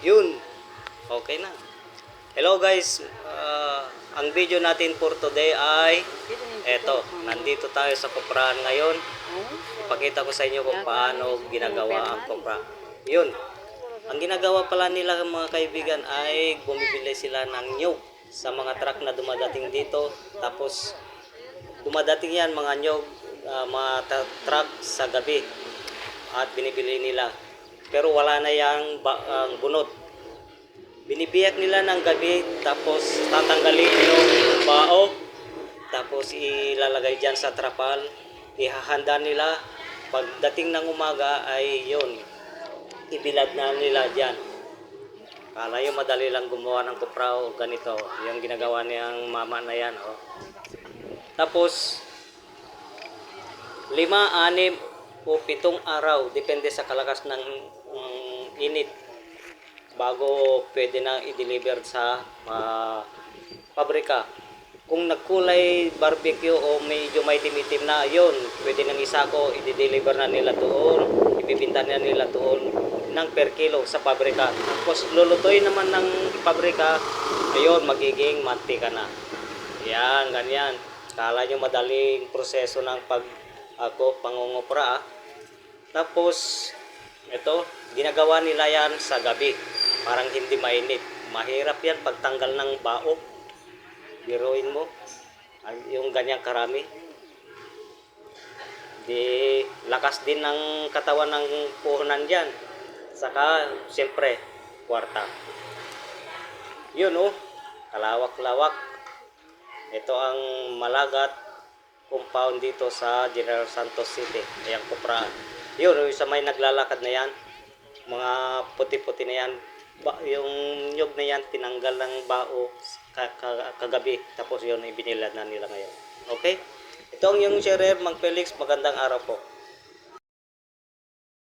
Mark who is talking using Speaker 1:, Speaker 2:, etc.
Speaker 1: Yun. Okay na. Hello guys. Ang video natin for today ay eto. Nandito tayo sa kuprahan ngayon. Ipakita ko sa inyo kung paano ginagawa ang kupra. Yun. Ang ginagawa pala nila mga kaibigan ay bumibili sila ng nyug sa mga truck na dumadating dito. Tapos dumadating yan mga nyug, mga truck sa gabi at binibili nila. Pero wala na yang bunot. Binibiyak nila ng gabi tapos tatanggalin yung bao tapos ilalagay dyan sa trapal, ihahanda nila. Pagdating ng umaga ay yun, ibilad na nila dyan. Kala yung madali lang gumawa ng kupra o ganito, yung ginagawa niyang mama na yan. Oh. Tapos 5, 6 o 7 araw depende sa kalakas ng init bago pwede na i-deliver sa pabrika. Kung nagkulay barbecue o medyo may timitim na, yun, pwede nang isako, i-deliver na nila doon, ibibinta na nila doon ng per kilo sa pabrika. Tapos lulutuin naman ng pabrika, ayun, magiging mantika na. Yan, ganyan. Kala nyo madaling proseso ng pangungupra. Tapos, ito, ginagawa nila yan sa gabi. Parang hindi mainit. Mahirap yan pagtanggal ng bao. Biruin mo. Yung ganyang karami. Di, lakas din ng katawan ng puhunan dyan. Saka, siyempre, kwarta. Yun oh. Kalawak-lawak. Ito ang Malagat compound dito sa General Santos City. Ayan, kupraan. Yun, sa may naglalakad na yan. Mga puti-puti na yan. Yung nyug na yan, tinanggal ng bao kagabi. Tapos yun, ibinilad na nila ngayon. Okay? Ito ang yung sharer, Mang Felix. Magandang araw po.